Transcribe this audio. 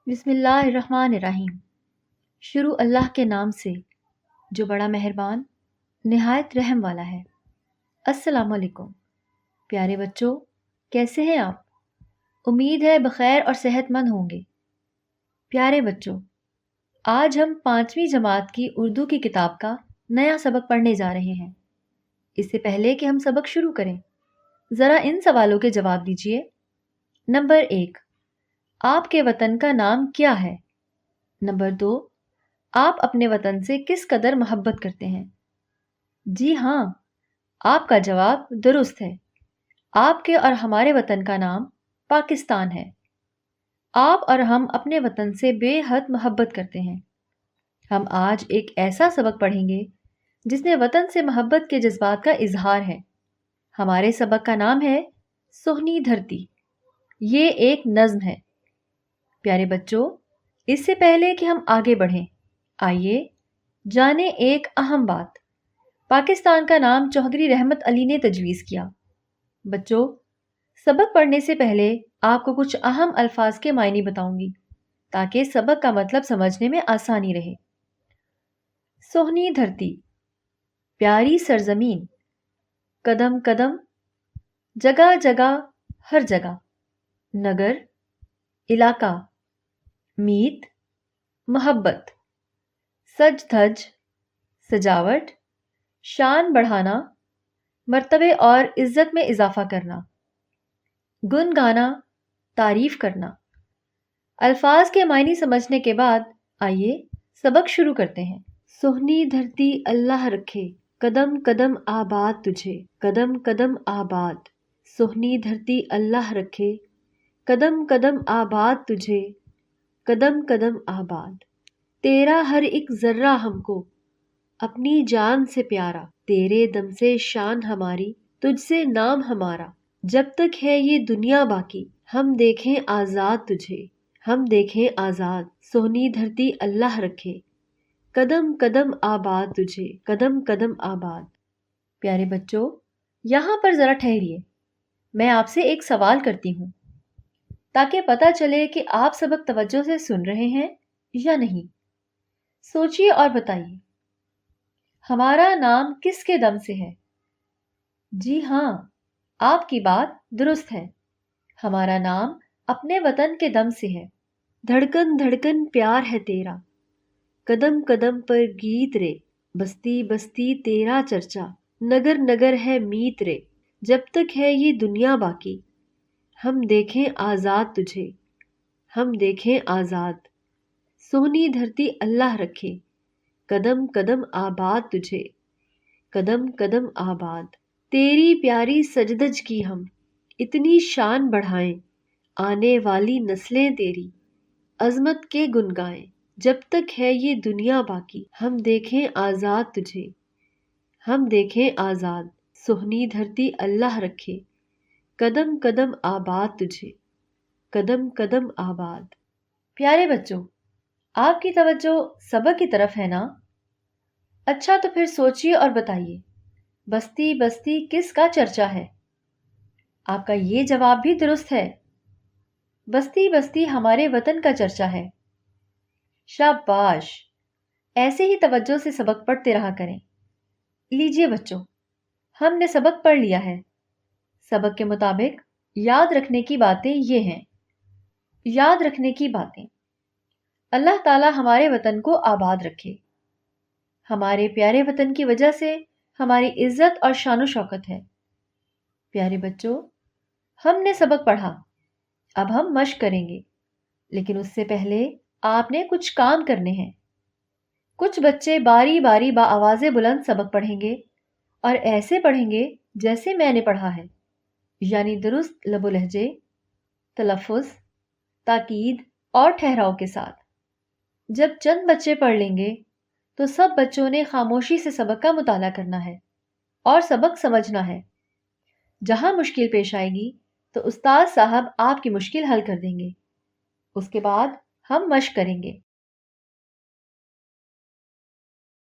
بسم اللہ الرحمن الرحیم۔ شروع اللہ کے نام سے جو بڑا مہربان نہایت رحم والا ہے۔ السلام علیکم پیارے بچوں، کیسے ہیں آپ؟ امید ہے بخیر اور صحت مند ہوں گے۔ پیارے بچوں، آج ہم 5ویں جماعت کی اردو کی کتاب کا نیا سبق پڑھنے جا رہے ہیں۔ اس سے پہلے کہ ہم سبق شروع کریں، ذرا ان سوالوں کے جواب دیجیے۔ نمبر 1، آپ کے وطن کا نام کیا ہے؟ نمبر 2، آپ اپنے وطن سے کس قدر محبت کرتے ہیں؟ جی ہاں، آپ کا جواب درست ہے۔ آپ کے اور ہمارے وطن کا نام پاکستان ہے۔ آپ اور ہم اپنے وطن سے بے حد محبت کرتے ہیں۔ ہم آج ایک ایسا سبق پڑھیں گے جس میں وطن سے محبت کے جذبات کا اظہار ہے۔ ہمارے سبق کا نام ہے سہنی دھرتی۔ یہ ایک نظم ہے۔ پیارے بچوں، اس سے پہلے کہ ہم آگے بڑھیں، آئیے جانیں ایک اہم بات۔ پاکستان کا نام چوہدری رحمت علی نے تجویز کیا۔ بچوں، سبق پڑھنے سے پہلے آپ کو کچھ اہم الفاظ کے معنی بتاؤں گی تاکہ سبق کا مطلب سمجھنے میں آسانی رہے۔ سہنی دھرتی، پیاری سرزمین، قدم قدم، جگہ جگہ، ہر جگہ، نگر، علاقہ، میت، محبت، سج دھج، سجاوٹ، شان بڑھانا، مرتبے اور عزت میں اضافہ کرنا، گن گانا، تعریف کرنا۔ الفاظ کے معنی سمجھنے کے بعد آئیے سبق شروع کرتے ہیں۔ سہنی دھرتی اللہ رکھے، قدم قدم آباد تجھے، قدم قدم آباد۔ سہنی دھرتی اللہ رکھے، قدم قدم آباد تجھے، قدم قدم آباد۔ تیرا ہر ایک ذرہ ہم کو اپنی جان سے پیارا، تیرے دم سے شان ہماری، تجھ سے نام ہمارا۔ جب تک ہے یہ دنیا باقی، ہم دیکھیں آزاد تجھے، ہم دیکھیں آزاد۔ سہنی دھرتی اللہ رکھے، قدم قدم آباد تجھے، قدم قدم آباد۔ پیارے بچوں، یہاں پر ذرا ٹھہریے، میں آپ سے ایک سوال کرتی ہوں تاکہ پتہ چلے کہ آپ سبق توجہ سے سن رہے ہیں یا نہیں۔ سوچیے اور بتائیے، ہمارا نام کس کے دم سے ہے؟ جی ہاں، آپ کی بات درست ہے۔ ہمارا نام اپنے وطن کے دم سے ہے۔ دھڑکن دھڑکن پیار ہے تیرا، قدم قدم پر گیت رے، بستی بستی تیرا چرچا، نگر نگر ہے میت رے۔ جب تک ہے یہ دنیا باقی، ہم دیکھیں آزاد تجھے، ہم دیکھیں آزاد۔ سہنی دھرتی اللہ رکھے، قدم قدم آباد تجھے، قدم قدم آباد۔ تیری پیاری سجدج کی ہم اتنی شان بڑھائیں، آنے والی نسلیں تیری عظمت کے گن گائیں۔ جب تک ہے یہ دنیا باقی، ہم دیکھیں آزاد تجھے، ہم دیکھیں آزاد۔ سہنی دھرتی اللہ رکھے، قدم قدم آباد تجھے، قدم قدم آباد۔ پیارے بچوں، آپ کی توجہ سبق کی طرف ہے نا؟ اچھا تو پھر سوچیے اور بتائیے، بستی بستی کس کا چرچا ہے؟ آپ کا یہ جواب بھی درست ہے۔ بستی بستی ہمارے وطن کا چرچا ہے۔ شاباش، ایسے ہی توجہ سے سبق پڑھتے رہا کریں۔ لیجیے بچوں، ہم نے سبق پڑھ لیا ہے۔ سبق کے مطابق یاد رکھنے کی باتیں یہ ہیں۔ یاد رکھنے کی باتیں: اللہ تعالیٰ ہمارے وطن کو آباد رکھے۔ ہمارے پیارے وطن کی وجہ سے ہماری عزت اور شان و شوکت ہے۔ پیارے بچوں، ہم نے سبق پڑھا، اب ہم مشق کریں گے، لیکن اس سے پہلے آپ نے کچھ کام کرنے ہیں۔ کچھ بچے باری باری بآواز بلند سبق پڑھیں گے اور ایسے پڑھیں گے جیسے میں نے پڑھا ہے، یعنی درست لب و لہجے، تلفظ، تاکید اور ٹھہراؤ کے ساتھ۔ جب چند بچے پڑھ لیں گے تو سب بچوں نے خاموشی سے سبق کا مطالعہ کرنا ہے اور سبق سمجھنا ہے۔ جہاں مشکل پیش آئے گی تو استاد صاحب آپ کی مشکل حل کر دیں گے۔ اس کے بعد ہم مشق کریں گے۔